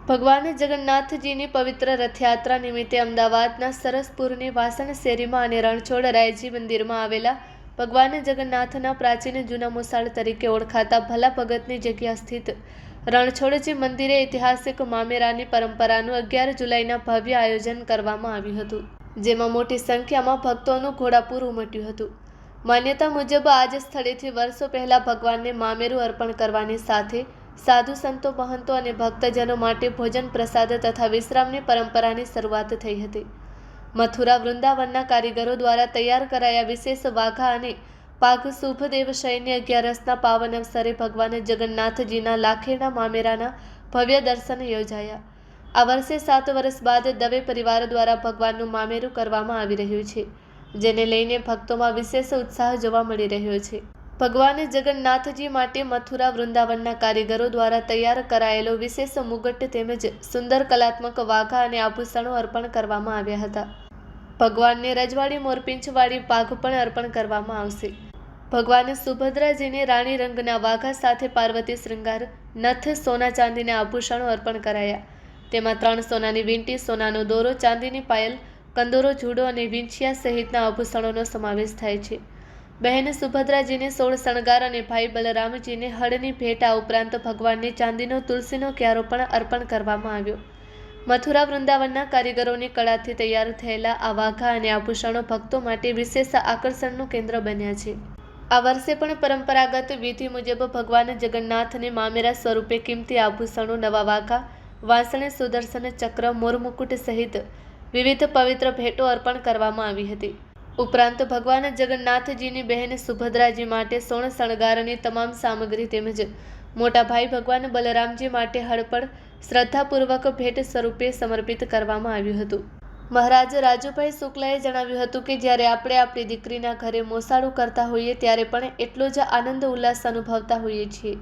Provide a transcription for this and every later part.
ભગવાન જગન્નાથજીની પવિત્ર રથયાત્રા નિમિત્તે અમદાવાદના સરસપુરની વાસણ શેરીમાં અને રણછોડ રાયજી મંદિરમાં આવેલા ભગવાન જગન્નાથના પ્રાચીન જૂના મોસાળ તરીકે ઓળખાતા ભલા ભગતની જગ્યા સ્થિત રણછોડજી મંદિરે ઐતિહાસિક મામેરાની પરંપરાનું 11 જુલાઈના ભવ્ય આયોજન કરવામાં આવ્યું હતું, જેમાં મોટી સંખ્યામાં ભક્તોનું ઘોડાપૂર ઉમટ્યું હતું। માન્યતા મુજબ આ જ સ્થળેથી વર્ષો પહેલા ભગવાનને મામેરું અર્પણ કરવાની સાથે સાધુ સંતો, મહંતો અને ભક્તજનો માટે ભોજન પ્રસાદ તથા વિશ્રામની પરંપરાની શરૂઆત થઈ હતી। મથુરા વૃંદાવનના કારીગરો દ્વારા તૈયાર કરાયા વિશેષ વાઘા અને પાઘ શુભ દેવશયની 11રસના પાવન અવસરે ભગવાન જગન્નાથજીના લાખેના મામેરાના ભવ્ય દર્શન યોજાયા। આ વર્ષે 7 વર્ષ બાદ દવે પરિવાર દ્વારા ભગવાનનું મામેરું કરવામાં આવી રહ્યું છે, જેને લઈને ભક્તોમાં વિશેષ ઉત્સાહ જોવા મળી રહ્યો છે। ભગવાન જગન્નાથજી માટે મથુરા વૃંદાવનના કારીગરો દ્વારા તૈયાર કરાયેલો વિશેષ મુગટ તેમજ સુંદર કલાત્મક વાઘા અને આભૂષણો અર્પણ કરવામાં આવ્યા હતા। ભગવાનને રજવાડી મોરપીંછવાળી પાઘ પણ અર્પણ કરવામાં આવશે। ભગવાન સુભદ્રાજીને રાણી રંગના વાઘા સાથે પાર્વતી શ્રૃંગાર, નથ, સોના ચાંદીના આભૂષણો અર્પણ કરાયા। તેમાં 3 સોનાની વીંટી, સોનાનો દોરો, ચાંદીની પાયલ, કંદોરો, જુડો અને વીંછિયા સહિતના આભૂષણોનો સમાવેશ થાય છે। બહેન સુભદ્રાજીને 16 શણગાર અને ભાઈ બલરામજીને હળની ભેટ, આ ઉપરાંત ભગવાનને ચાંદીનો તુલસીનો ક્યારો પણ અર્પણ કરવામાં આવ્યો। મથુરા વૃંદાવનના કારીગરોની કળાથી તૈયાર થયેલા આ વાઘા અને આભૂષણો ભક્તો માટે વિશેષ આકર્ષણનું કેન્દ્ર બન્યા છે। આ વર્ષે પણ પરંપરાગત વિધિ મુજબ ભગવાન જગન્નાથને મામેરા સ્વરૂપે કિંમતી આભૂષણો, નવા વાઘા, વાંસળી, સુદર્શન ચક્ર, મોરમુકુટ સહિત વિવિધ પવિત્ર ભેટો અર્પણ કરવામાં આવી હતી। ઉપરાંત ભગવાન જગન્નાથજીની બહેન સુભદ્રાજી માટે સોળ શણગારની તમામ સામગ્રી તેમજ મોટા ભાઈ ભગવાન બલરામજી માટે હળપળ શ્રદ્ધાપૂર્વક ભેટ સ્વરૂપે સમર્પિત કરવામાં આવ્યું હતું। મહારાજ રાજુભાઈ શુક્લાએ જણાવ્યું હતું કે જ્યારે આપણે આપણી દીકરીના ઘરે મોસાળું કરતા હોઈએ ત્યારે પણ એટલો જ આનંદ ઉલ્લાસ અનુભવતા હોઈએ છીએ,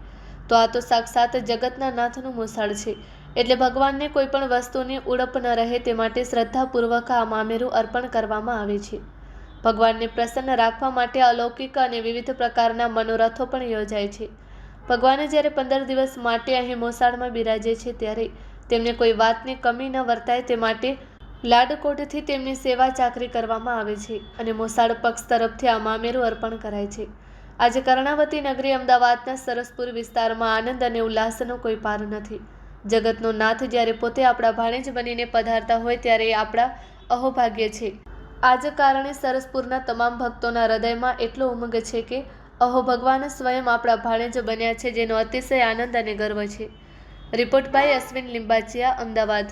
તો આ તો સાક્ષાત જગતના નાથનું મોસાળ છે, એટલે ભગવાનને કોઈ પણ વસ્તુની ઉણપ ન રહે તે માટે શ્રદ્ધાપૂર્વક આ મામેરું અર્પણ કરવામાં આવે છે। ભગવાનને પ્રસન્ન રાખવા માટે અલૌકિક અને વિવિધ પ્રકારના મનોરથો પણ યોજાય છે। ભગવાન જ્યારે 15 દિવસ માટે અહીં મોસાળમાં બિરાજે છે, ત્યારે તેમને કોઈ વાતની કમી ન વર્તાય તે માટે લાડકોટથી તેમની સેવા ચાકરી કરવામાં આવે છે અને મોસાળ પક્ષ તરફથી આ મામેરું અર્પણ કરાય છે। આજે કર્ણાવતી નગરી અમદાવાદના સરસપુર વિસ્તારમાં આનંદ અને ઉલ્લાસનો કોઈ પાર નથી। જગતનો નાથ જ્યારે પોતે આપણા ભાણેજ બનીને પધારતા હોય ત્યારે એ આપણા અહોભાગ્ય છે। આ જ કારણે સરસપુરના તમામ ભક્તોના હૃદયમાં એટલો ઉમંગ છે કે અહો ભગવાન સ્વયં આપણા ભાણેજ બન્યા છે, જેનો અતિશય આનંદ અને ગર્વ છે। Report by Ashwin Limbachiya, Ahmedabad.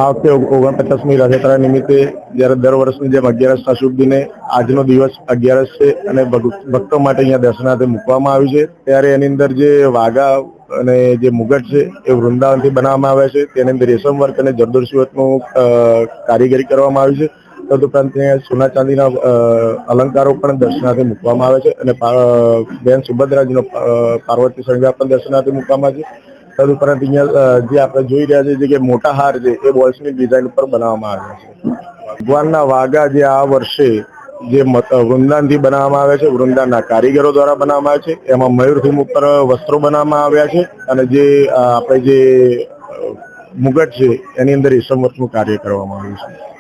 આ વખતે 49મી રથયાત્રા નિમિત્તે જ્યારે દર વર્ષની જેમ 11રસના શુભ દિને આજનો દિવસ 11રસ છે અને ભક્તો માટે અહીંયા દર્શનાર્થે મૂકવામાં આવ્યું છે, ત્યારે એની અંદર જે વાઘા અને જે મુગટ છે એ વૃંદાવનથી બનાવવામાં આવ્યા છે। તેની અંદર રેશમ વર્ક અને જરદોશી વર્કનું કારીગરી કરવામાં આવી છે। તદુપરાંત ત્યાં સોના ચાંદીના અલંકારો પણ દર્શનાર્થે મૂકવામાં આવે છે અને બેન સુભદ્રાજીનો પાર્વતી શણગાર પણ દર્શનાર્થે મૂકવામાં આવે છે। તદુપરાંત અહીંયા જે આપણે જોઈ રહ્યા છીએ કે મોટા હાર છે એ બોલ્સની ડિઝાઇન ઉપર બનાવવામાં આવ્યા છે। ભગવાનના વાઘા જે આ વર્ષે જે વૃંદાવનથી બનાવવામાં આવ્યા છે, વૃંદાવનના કારીગરો દ્વારા બનાવવામાં આવે છે। એમાં મયુર થીમ ઉપર વસ્ત્રો બનાવવામાં આવ્યા છે અને જે આપણે જે મુગટ છે એની અંદર રેશમ વર્કનું કાર્ય કરવામાં આવ્યું છે।